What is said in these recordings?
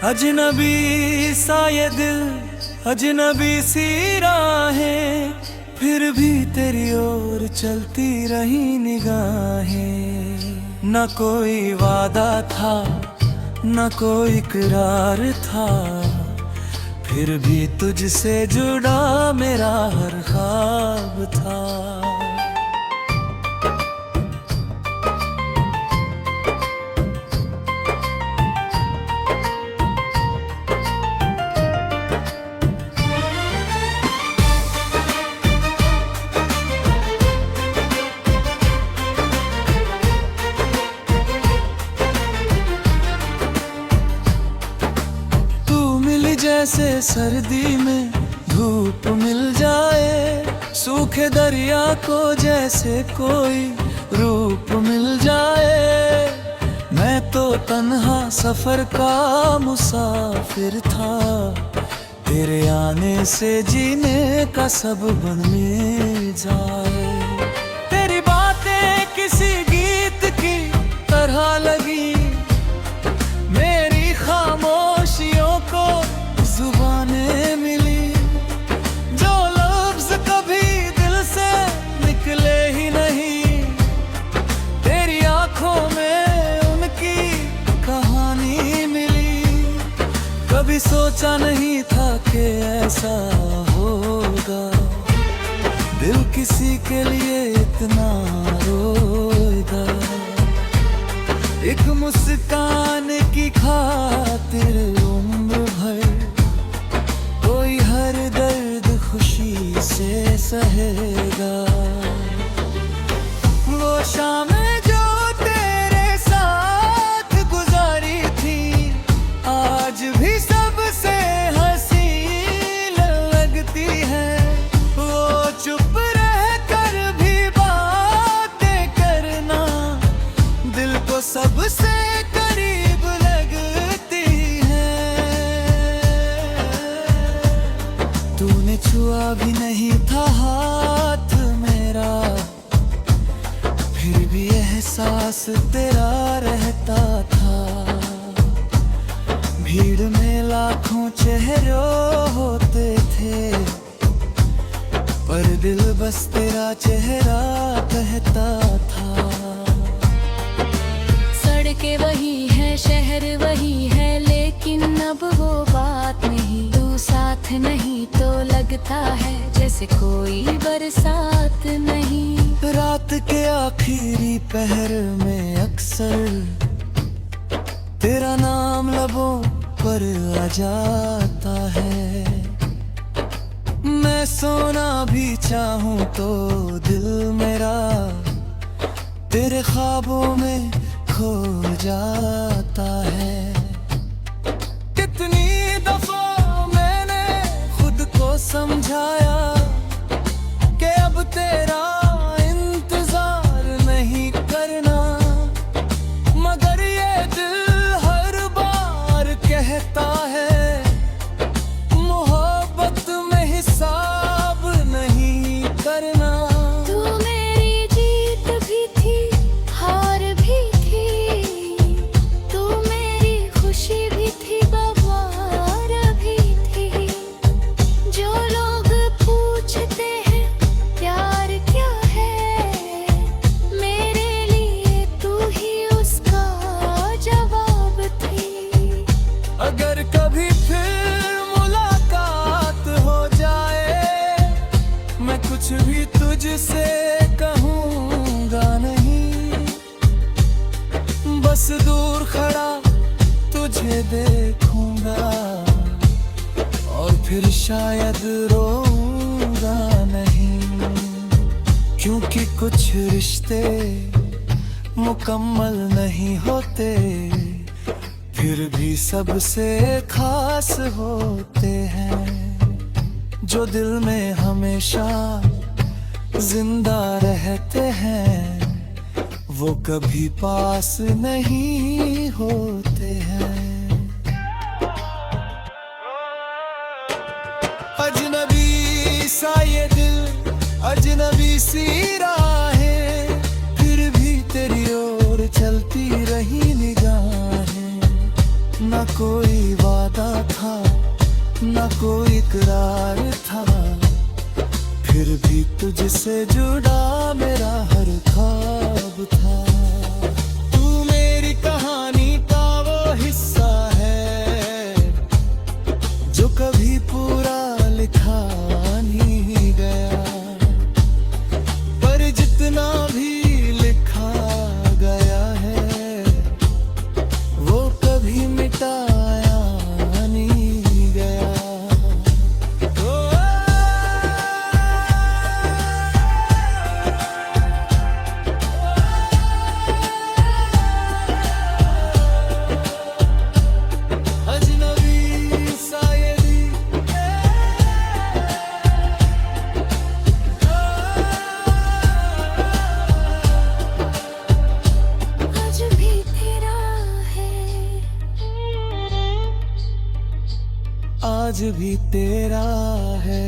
अजनबी सा ये दिल, अजनबी सी राहें, फिर भी तेरी ओर चलती रही निगाहें। न कोई वादा था, न कोई इकरार था, फिर भी तुझसे जुड़ा मेरा हर ख्वाब था। जैसे सर्दी में धूप मिल जाए, सूखे दरिया को जैसे कोई रूप मिल जाए। मैं तो तन्हा सफर का मुसाफिर था, तेरे आने से जीने का सब बन मिल जाए। तेरी बातें किसी गीत की तरह लगी, मेरी खामोशियों को जुबानें मिली। जो लफ्ज कभी दिल से निकले ही नहीं, तेरी आंखों में उनकी कहानी मिली। कभी सोचा नहीं था कि ऐसा होगा, दिल किसी के लिए इतना रोएगा। एक मुस्कान की खातिर उम्र भर कोई हर दर्द खुशी से सहेगा। वो शामें जो तेरे साथ गुजारी थी, आज भी सबसे हसीन लगती है। वो चुप रह कर भी बातें करना, दिल को सबसे करीब लगती है। तूने छुआ भी नहीं था हाथ मेरा, फिर भी एहसास तेरा रहता था। भीड़ में लाखों चेहरे होते थे, पर दिल बस तेरा चेहरा कहता था। सड़कें वही है, शहर वही है, लेकिन अब वो बात नहीं। तू साथ नहीं तो लगता है जैसे कोई बरसात नहीं। रात के आखिरी पहर में अक्सर तेरा नाम लबों पर आ जाता है। मैं सोना भी चाहूं तो दिल मेरा तेरे ख्वाबों में खो जाता है। कितनी दफा मैंने खुद को समझाया कि अब तेरा इंतजार नहीं करना, मगर ये दिल हर बार कहता है मोहब्बत में हिसाब नहीं करना। तू मेरी जीत भी थी, हार भी थी, तू मेरी खुशी भी थी, बवार भी थी। जो लोग पूछते हैं प्यार क्या है, मेरे लिए तू ही उसका जवाब थी। अगर कभी फिर मुलाकात हो जाए, मैं कुछ भी तुझसे कहूँगा नहीं, बस दूर खड़ा तुझे देखूंगा और फिर शायद रोऊंगा नहीं। क्योंकि कुछ रिश्ते मुकम्मल नहीं होते, फिर भी सबसे खास होते हैं। जो दिल में हमेशा जिंदा रहते हैं, वो कभी पास नहीं होते हैं। अजनबी सा ये दिल, अजनबी सी राहें, फिर भी तेरी ओर चलती रही निगाहें। न न कोई वादा था, न कोई इकरार था, फिर भी तुझसे जुड़ा मेरा हर ख्वाब था। तू मेरी कहानी का वो हिस्सा है जो कभी पूरा लिखा नहीं गया, पर जितना भी लिखा गया है वो कभी मिटाया नहीं गया। अजनबी शायरी आज भी तेरा है, आज भी तेरा है।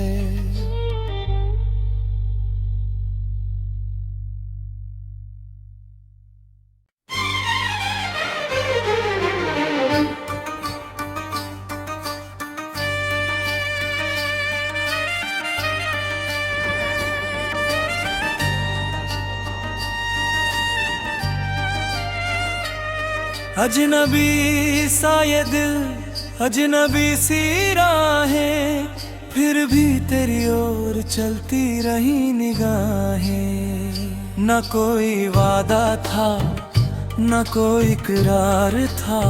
अजनबी सा ये दिल, अजनबी सी राहें, फिर भी तेरी ओर चलती रही निगाहें। न कोई वादा था, न कोई इकरार था,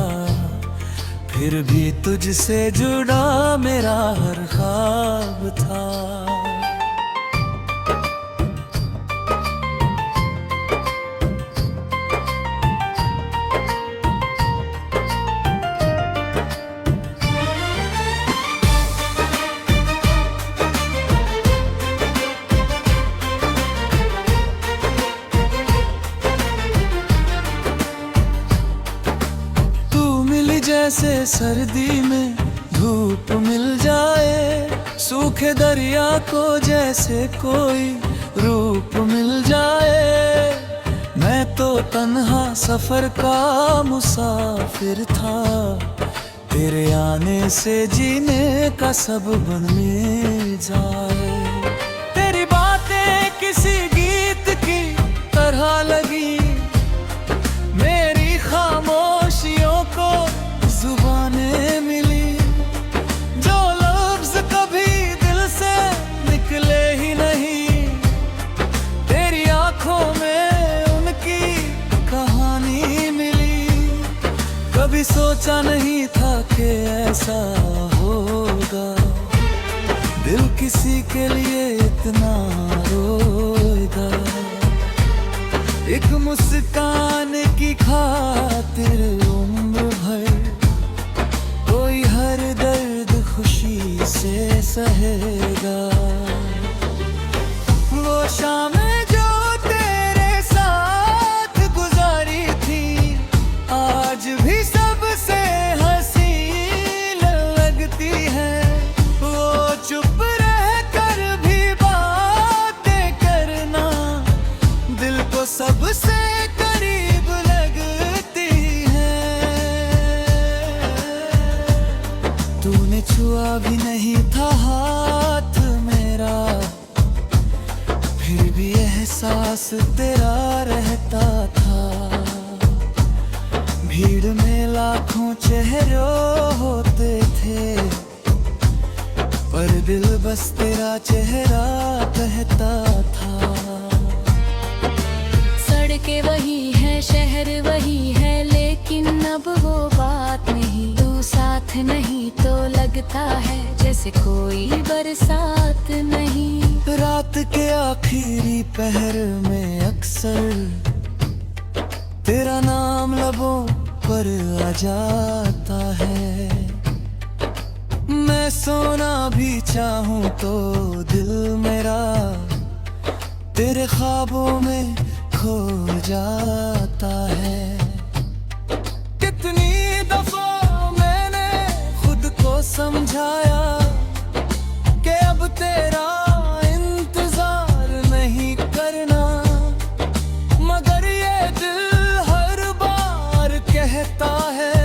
फिर भी तुझसे जुड़ा मेरा हर ख्वाब था। जैसे सर्दी में धूप मिल जाए, सूखे दरिया को जैसे कोई रूप मिल जाए। मैं तो तन्हा सफर का मुसाफिर था, तेरे आने से जीने का सब बन में जाए। तेरी बातें किसी गीत की तरह लगी, मेरी खामोशियों को जुबानें मिली। जो लफ्ज कभी दिल से निकले ही नहीं, तेरी आंखों में उनकी कहानी मिली। कभी सोचा नहीं था कि ऐसा होगा, दिल किसी के लिए इतना रोएगा। एक मुस्कान की खातिर उम्र भर कोई हर दर्द खुशी से सहेगा। वो शामें जो तेरे साथ गुजारी थी, आज भी सबसे हसीन लगती है। वो चुप रह कर भी बातें करना, दिल को सबसे करीब लगती है। तूने छुआ भी नहीं था हाथ मेरा, फिर भी एहसास तेरा रहता था। भीड़ में लाखों चेहरे होते थे, पर दिल बस तेरा चेहरा कहता था। सड़कें वही है, शहर वही है, लेकिन अब वो बात नहीं। तू साथ नहीं तो लगता है जैसे कोई बरसात नहीं। रात के आखिरी पहर में अक्सर तेरा नाम लबों पर आ जाता है। मैं सोना भी चाहूं तो दिल मेरा तेरे ख्वाबों में खो जाता है। कितनी दफा मैंने खुद को समझाया कि अब तेरा इंतजार नहीं करना, मगर ये दिल हर बार कहता है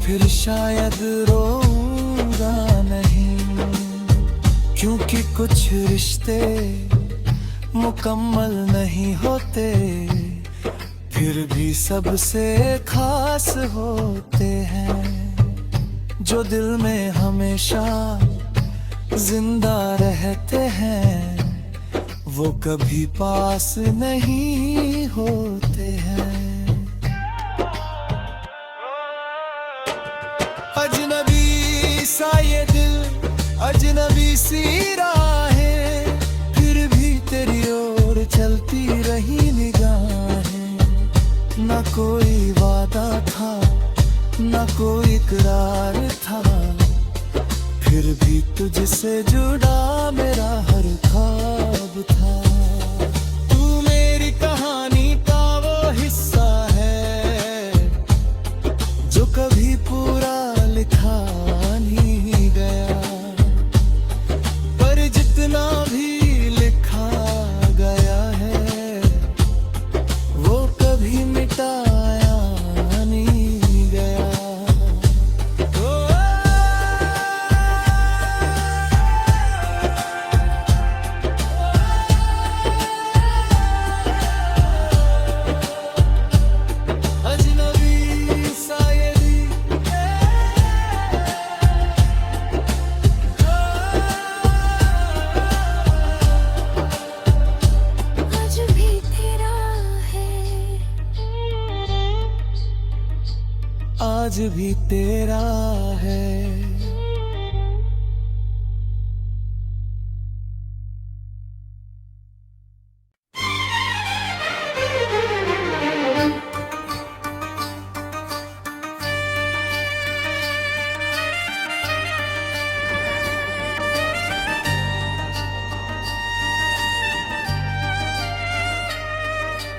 फिर शायद रोऊंगा नहीं, क्योंकि कुछ रिश्ते मुकम्मल नहीं होते, फिर भी सबसे खास होते हैं। जो दिल में हमेशा जिंदा रहते हैं, वो कभी पास नहीं होते हैं। अजनबी सा ये दिल, अजनबी सी राहें, फिर भी तेरी ओर चलती रही निगाहें। ना कोई वादा था, ना कोई इकरार था, फिर भी तुझसे जुड़ा मेरा हर ख्वाब था। तू मेरी कहानी का वो हिस्सा है, जो कभी पूरा लिखा नहीं गया, पर जितना भी लिखा गया है, वो कभी मिटाया नहीं गया। आज भी तेरा है।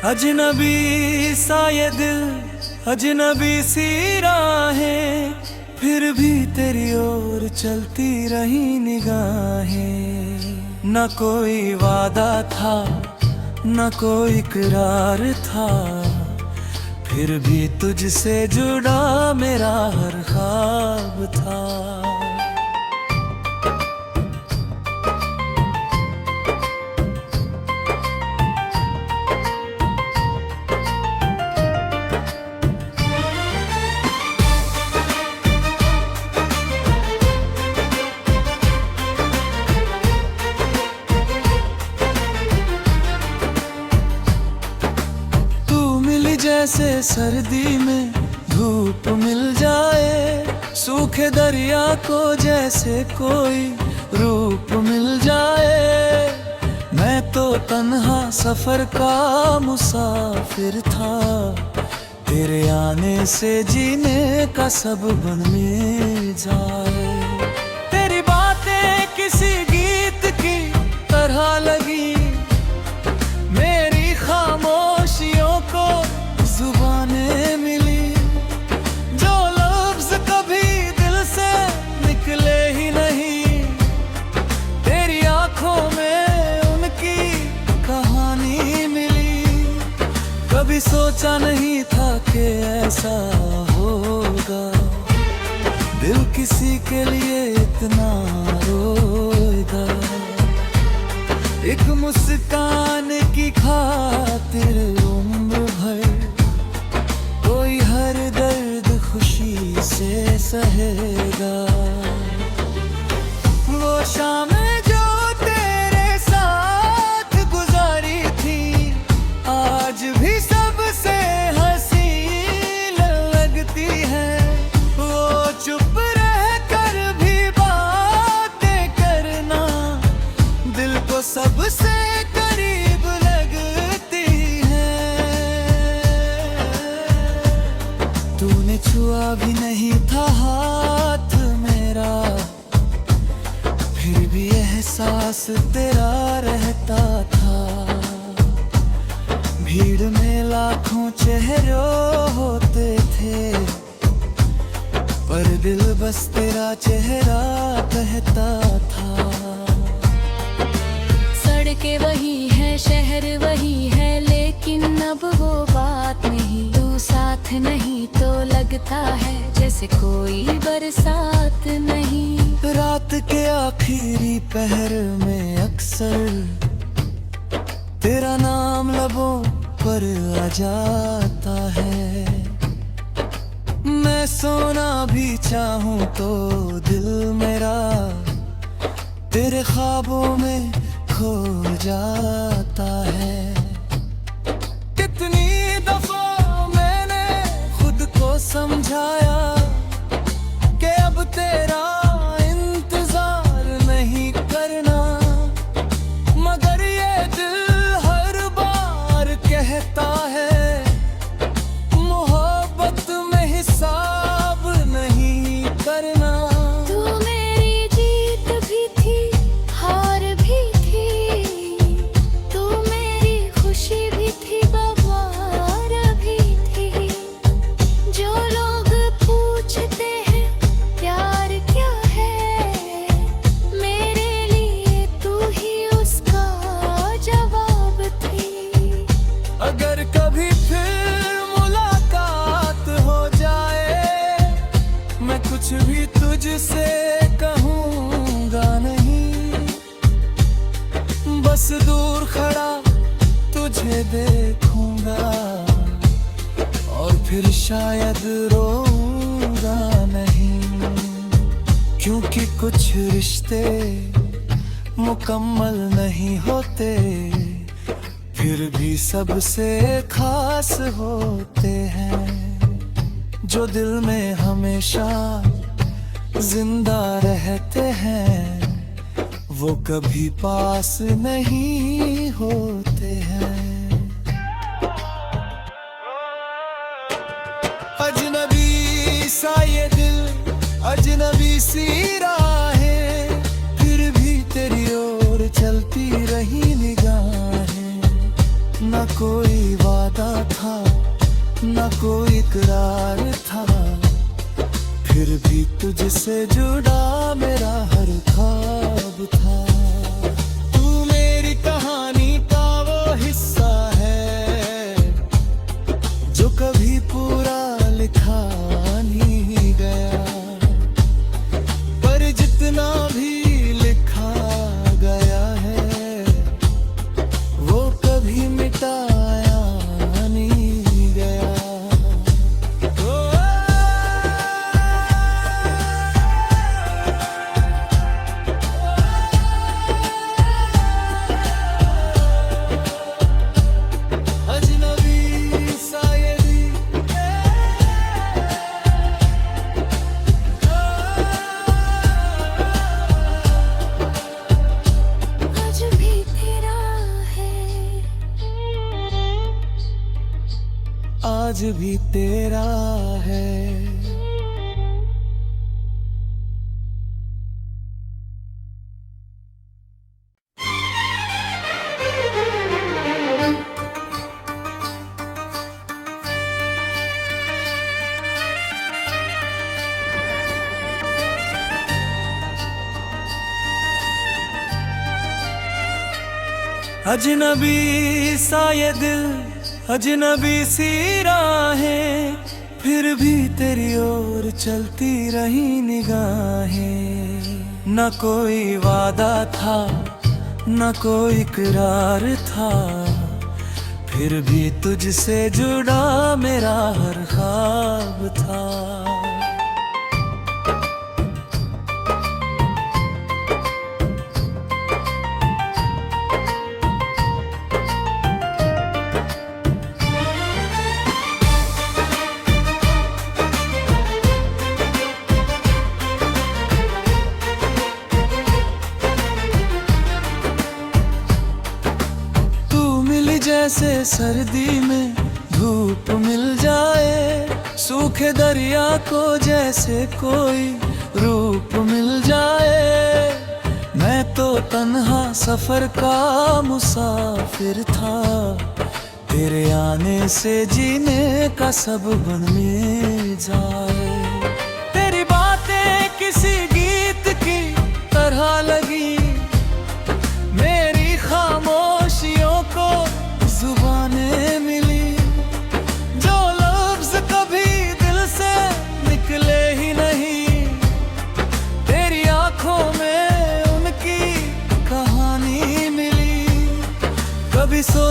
अजनबी सा ये दिल, अजनबी सी राहें, फिर भी तेरी ओर चलती रही निगाहें। न कोई वादा था, न कोई इकरार था, फिर भी तुझसे जुड़ा मेरा हर ख्वाब था। जैसे सर्दी में धूप मिल जाए, सूखे दरिया को जैसे कोई रूप मिल जाए। मैं तो तन्हा सफर का मुसाफिर था, तेरे आने से जीने का सब बन मिल जाए। तेरी बातें किसी गीत की तरह लगी, मेरी खामोशियों को जुबानें मिली। जो लफ्ज कभी दिल से निकले ही नहीं, तेरी आंखों में उनकी कहानी मिली। कभी सोचा नहीं था कि ऐसा होगा, दिल किसी के लिए इतना रोएगा। एक मुस्कान की खातिर उम्र भर कोई हर दर्द खुशी से सहेगा। वो शाम जो तेरे साथ गुजारी थी, आज भी सबसे हसीन लगती है। वो चुप रह कर भी बातें करना, दिल को सबसे करीब लगती है। तूने छुआ भी नहीं था हाथ मेरा, फिर भी एहसास तेरा रहता था। भीड़ में लाखों चेहरे होते थे, पर दिल बस तेरा चेहरा कहता था। सड़कें वही है, शहर वही है, लेकिन अब वो बात नहीं। तू साथ नहीं तो लगता है जैसे जैसे कोई बरसात नहीं। रात के आखिरी पहर में अक्सर तेरा नाम लबों पर आ जाता है। मैं सोना भी चाहूं तो दिल मेरा तेरे ख्वाबों में खो जाता है। कितनी दफा मैंने खुद को समझाया कि अब तेरा इंतजार नहीं करना, मगर ये दिल हर बार कहता है मोहब्बत में हिसाब नहीं करना। तू मेरी जीत भी थी, हार भी थी, तू मेरी खुशी भी थी, बवार भी थी। जो लोग पूछते हैं प्यार क्या है, मेरे लिए तू ही उसका जवाब थी। अगर कभी फिर मुलाकात हो जाए, मैं कुछ भी तुझसे कहूँगा नहीं, बस दूर खड़ा तुझे देखूंगा और फिर शायद रोऊंगा नहीं। क्योंकि कुछ रिश्ते मुकम्मल नहीं होते, फिर भी सबसे खास होते हैं। जो दिल में हमेशा जिंदा रहते हैं, वो कभी पास नहीं होते हैं। अजनबी सा ये दिल, अजनबी सी राहें, फिर भी तेरी ओर चलती रही निगाहें। न कोई वादा था, न कोई इकरार था, फिर भी तुझसे जुड़ा मेरा हर ख्वाब था। तू मेरी कहानी का वो हिस्सा है जो कभी पूरा लिखा नहीं गया, पर जितना भी लिखा गया है वो कभी मिटाया नहीं गया। अजनबी सा ये दिल, आज भी तेरा है, आज भी तेरा है। अजनबी सा ये दिल, अजनबी सी राहें, फिर भी तेरी ओर चलती रही निगाहें। न कोई वादा था, न कोई इकरार था, फिर भी तुझसे जुड़ा मेरा हर ख्वाब था। जैसे सर्दी में धूप मिल जाए, सूखे दरिया को जैसे कोई रूप मिल जाए। मैं तो तन्हा सफर का मुसाफिर था, तेरे आने से जीने का सब बन में जाए। तेरी बातें किसी गीत की तरह लगी, मेरी खामोशियों को जुबानें मिली। जो लफ्ज कभी दिल से निकले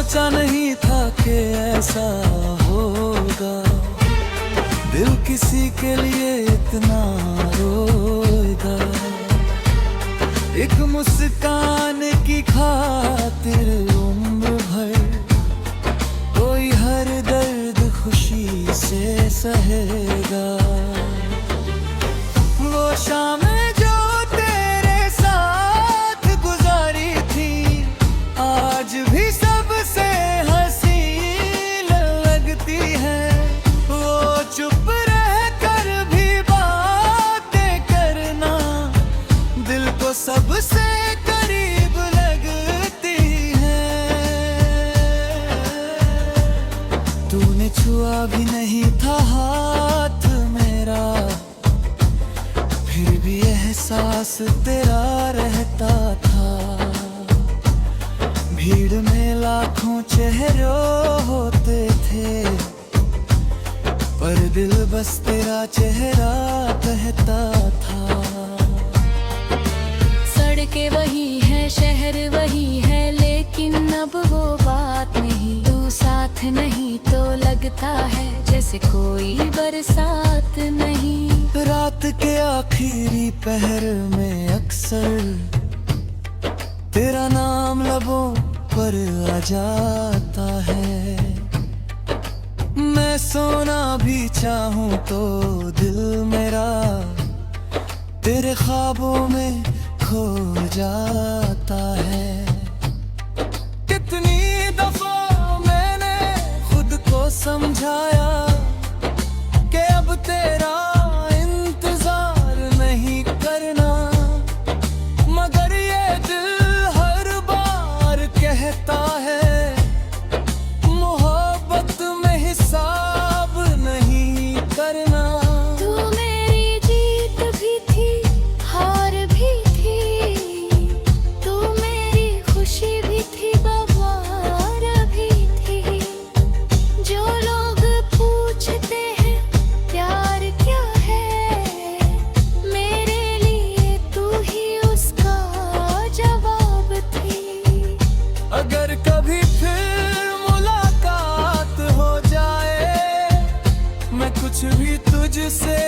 सोचा नहीं था कि ऐसा होगा, दिल किसी के लिए इतना रोएगा। एक मुस्कान की खातिर उम्र भर कोई हर दर्द खुशी से सहेगा। वो शाम जो तेरे साथ गुजारी थी आज भी सबसे हसीन लगती है। वो चुप रह कर भी बातें करना दिल को सबसे करीब लगती है। तूने छुआ भी नहीं था हाथ मेरा, फिर भी एहसास तेरा रहता था। भीड़ में लाखों चेहरे होते थे, पर दिल बस तेरा चेहरा कहता था। सड़कें वही है, शहर वही है, लेकिन अब वो बात नहीं। तू साथ नहीं तो लगता है जैसे कोई बरसात नहीं। रात के आखिरी पहर में अक्सर तेरा नाम लबों पर आ जाता है। मैं सोना भी चाहूं तो दिल मेरा तेरे ख्वाबों में खो जाता है। कितनी दफा मैंने खुद को समझाया कि अब तेरा इंतजार नहीं करना, मगर ये दिल हर बार कहता है मोहब्बत में हिसाब नहीं करना। तू मेरी जीत भी थी, हार भी थी। तू मेरी खुशी भी थी, बवार भी थी। जो लोग पूछते हैं प्यार क्या है, मेरे लिए तू ही उसका जवाब थी। अगर कभी फिर मुलाकात हो जाए, मैं कुछ भी तुझसे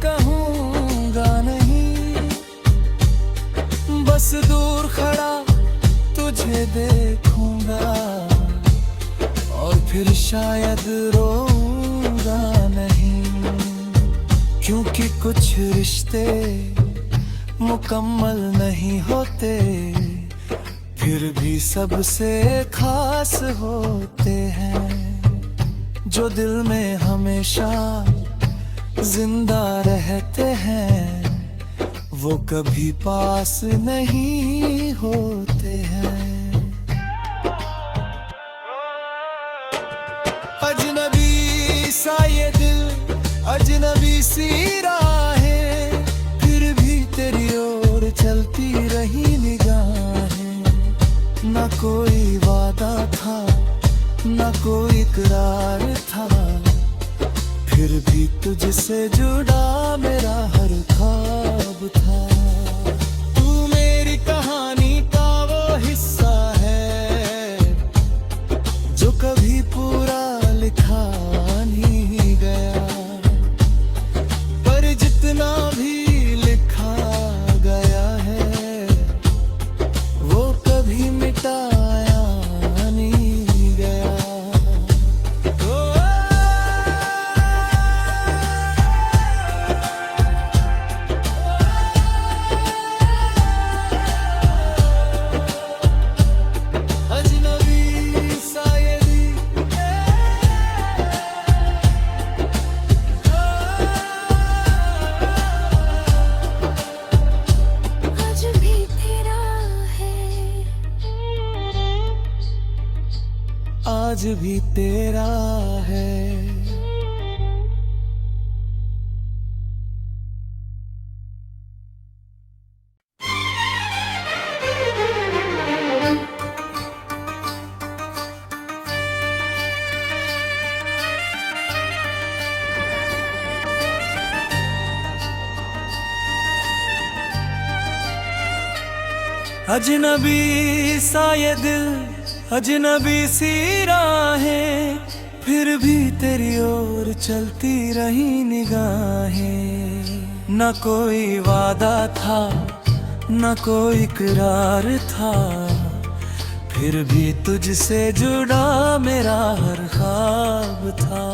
कहूँगा नहीं, बस दूर खड़ा तुझे देखूंगा और फिर शायद रोऊंगा नहीं। क्योंकि कुछ रिश्ते मुकम्मल नहीं होते, फिर भी सबसे खास होते हैं। जो दिल में हमेशा जिंदा रहते हैं, वो कभी पास नहीं होते हैं। अजनबी सा ये दिल, अजनबी सी राहें, फिर भी तेरी ओर चलती रही निगाहें। ना कोई वादा था, ना कोई इकरार था, फिर भी तुझसे जुड़ा मेरा हर ख्वाब था। तू मेरी कहानी का वो हिस्सा है जो कभी पूरा लिखा नहीं गया, पर जितना भी लिखा गया है वो कभी मिटाया नहीं गया। आज भी तेरा है। अजनबी सा ये दिल, अजनबी सी राहें फिर भी तेरी ओर चलती रही निगाहें। न कोई वादा था न कोई इकरार था, फिर भी तुझसे जुड़ा मेरा हर ख्वाब था।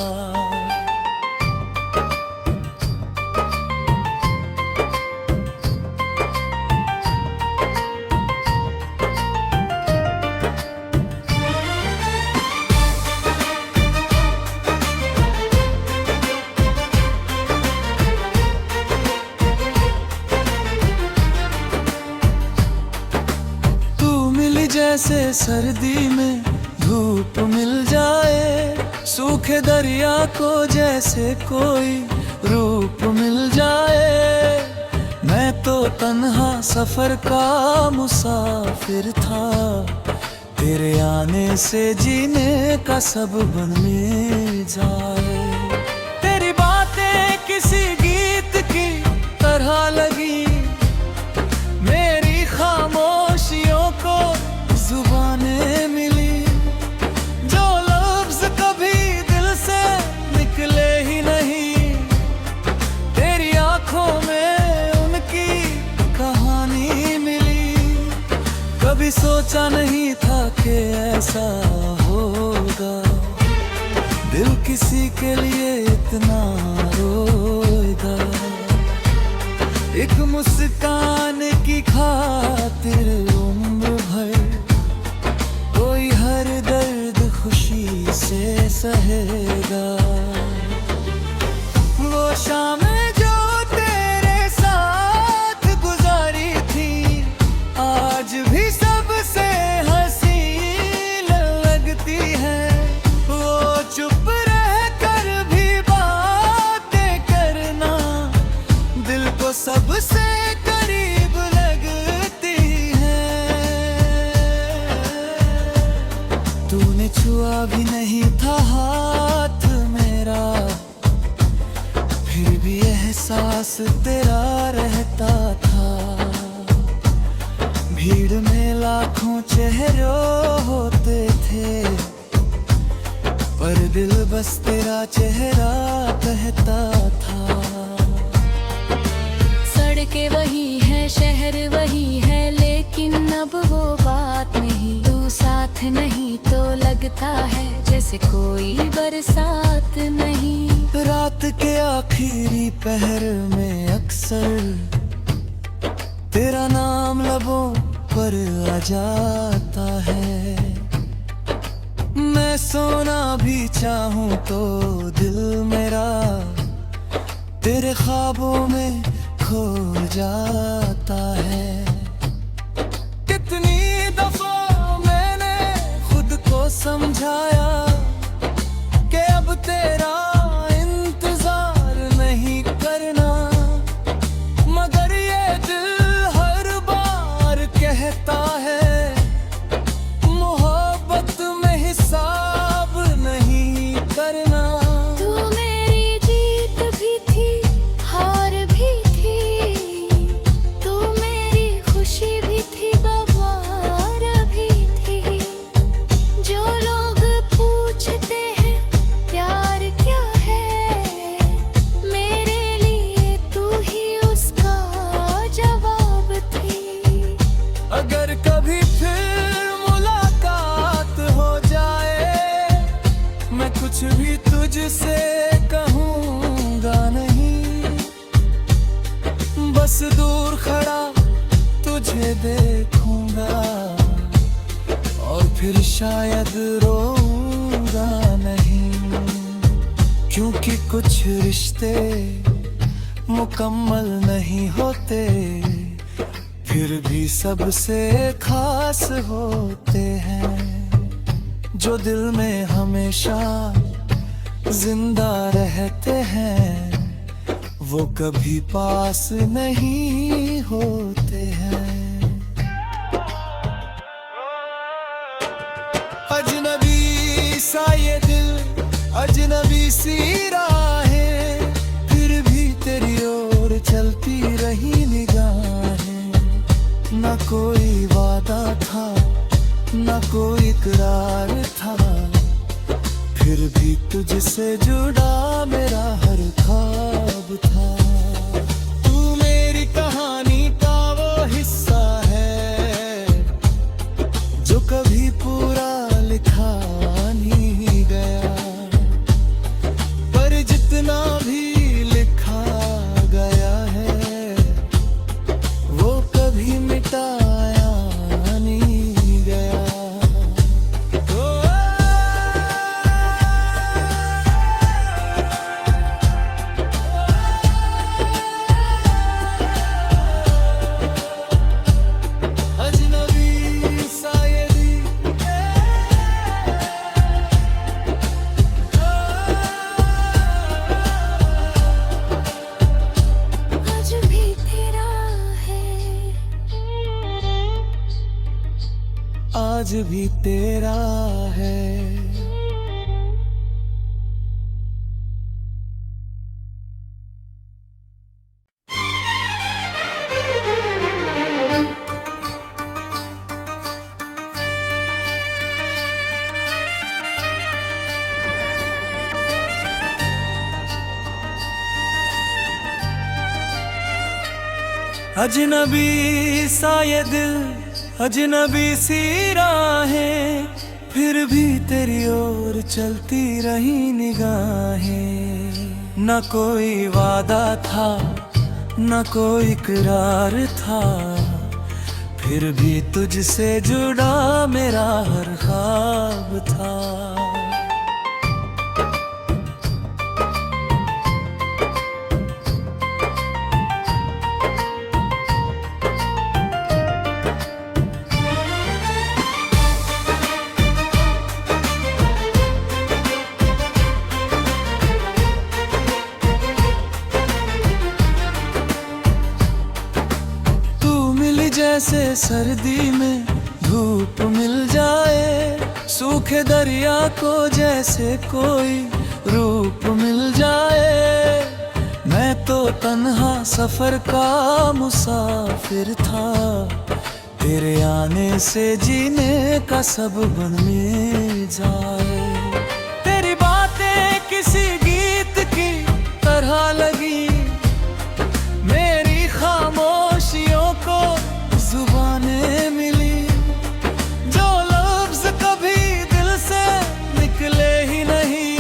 जैसे सर्दी में धूप मिल जाए, सूखे दरिया को जैसे कोई रूप मिल जाए। मैं तो तन्हा सफर का मुसाफिर था, तेरे आने से जीने का सब बन मिल जाए। तेरी बातें किसी गीत की तरह लगी, मेरी खामोशियों को जुबानें मिली। जो लफ्ज कभी दिल से निकले ही नहीं, तेरी आंखों में उनकी कहानी मिली। कभी सोचा नहीं था कि ऐसा होगा, दिल किसी के लिए इतना रोएगा। एक मुस्कान की खातिर उम्र भर कोई हर दर्द खुशी से सहेगा। वो शामें जो तेरे साथ गुजारी थी, आज भी सबसे हसीन लगती है। वो चुप रह कर भी बातें करना, दिल को सबसे करीब लगती है। तूने छुआ भी नहीं था हाथ मेरा, फिर भी एहसास तेरा रहता था। भीड़ में लाखों चेहरे होते थे, पर दिल बस तेरा चेहरा कहता था। सड़कें वही है, शहर वही है, लेकिन अब वो बात नहीं। तू साथ नहीं तो लगता है जैसे कोई बरसात नहीं। रात के आखिरी पहर में अक्सर तेरा नाम लबों पर आ जाता है। मैं सोना भी चाहूं तो दिल मेरा तेरे ख्वाबों में खो जाता है। कितनी दफा मैंने खुद को समझाया कि अब तेरा इंतजार नहीं करना, मगर ये दिल हर बार कहता है मोहब्बत में हिसाब नहीं करना। तू मेरी जीत भी थी, हार भी थी। तू मेरी खुशी भी थी, बवार भी थी। जो लोग पूछते हैं प्यार क्या है, मेरे लिए तू ही उसका जवाब थी। अगर कभी फिर मुलाकात हो जाए, मैं कुछ भी तुझसे कहूँगा नहीं, बस दूर खड़ा तुझे देखूंगा और फिर शायद रोऊंगा नहीं। क्योंकि कुछ रिश्ते मुकम्मल नहीं होते, फिर भी सबसे खास होते हैं। जो दिल में हमेशा जिंदा रहते हैं, वो कभी पास नहीं होते हैं। अजनबी सा ये दिल, अजनबी सी राहें, फिर भी तेरी ओर चलती रही निगाहें। न कोई वादा था न न कोई इकरार था, फिर भी तुझसे जुड़ा मेरा हर ख्वाब था। तू मेरी कहानी का वो हिस्सा है जो कभी पूरा लिखा नहीं गया, पर जितना भी लिखा गया है वो कभी मिटाया नहीं गया। अजनबी शायरी आज भी तेरा है, आज भी तेरा है। अजनबी सा ये दिल, अजनबी सी राहें, फिर भी तेरी ओर चलती रही निगाहें। न कोई वादा था, न कोई इकरार था, फिर भी तुझसे जुड़ा मेरा हर ख्वाब था। जैसे सर्दी में धूप मिल जाए, सूखे दरिया को जैसे कोई रूप मिल जाए। मैं तो तन्हा सफर का मुसाफिर था, तेरे आने से जीने का सब बन में जाए। तेरी बातें किसी गीत की तरह लगी, मेरी खामोशियों को जुबानें मिली। जो लफ्ज कभी दिल से निकले ही नहीं,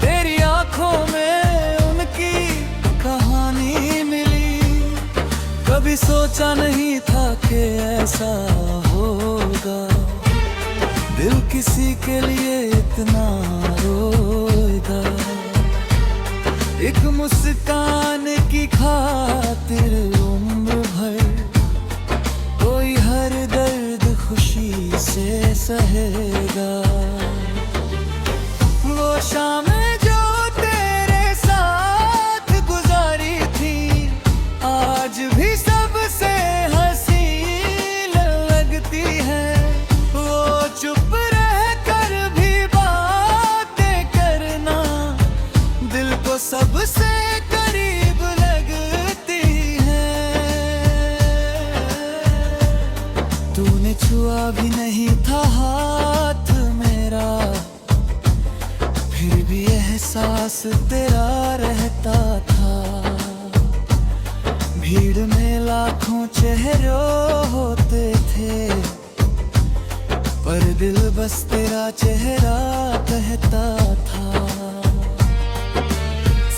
तेरी आंखों में उनकी कहानी मिली। कभी सोचा नहीं था कि ऐसा होगा, दिल किसी के लिए इतना रोएगा। एक मुस्कान की खातिर उम्र भर कोई हर दर्द खुशी से सहेगा। वो शामें जो तेरे साथ गुजारी थी, आज भी सबसे हसीन लगती है। वो चुप रह कर भी बातें करना, दिल को सबसे करीब लगती है। तूने छुआ भी नहीं था हाथ मेरा, फिर भी एहसास तेरा रहता था। भीड़ में लाखों चेहरे होते थे, पर दिल बस तेरा चेहरा कहता था।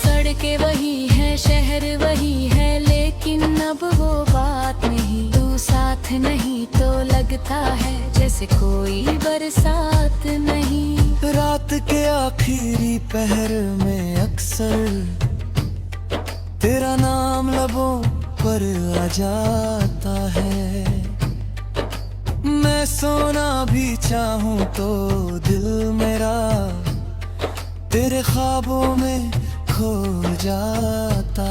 सड़कें वही है, शहर वही है, लेकिन अब वो बात नहीं। तू साथ नहीं तो लगता है जैसे कोई बरसात नहीं। रात के आखिरी पहर में अक्सर तेरा नाम लबों पर आ जाता है। मैं सोना भी चाहूं तो दिल मेरा तेरे ख्वाबों में खो जाता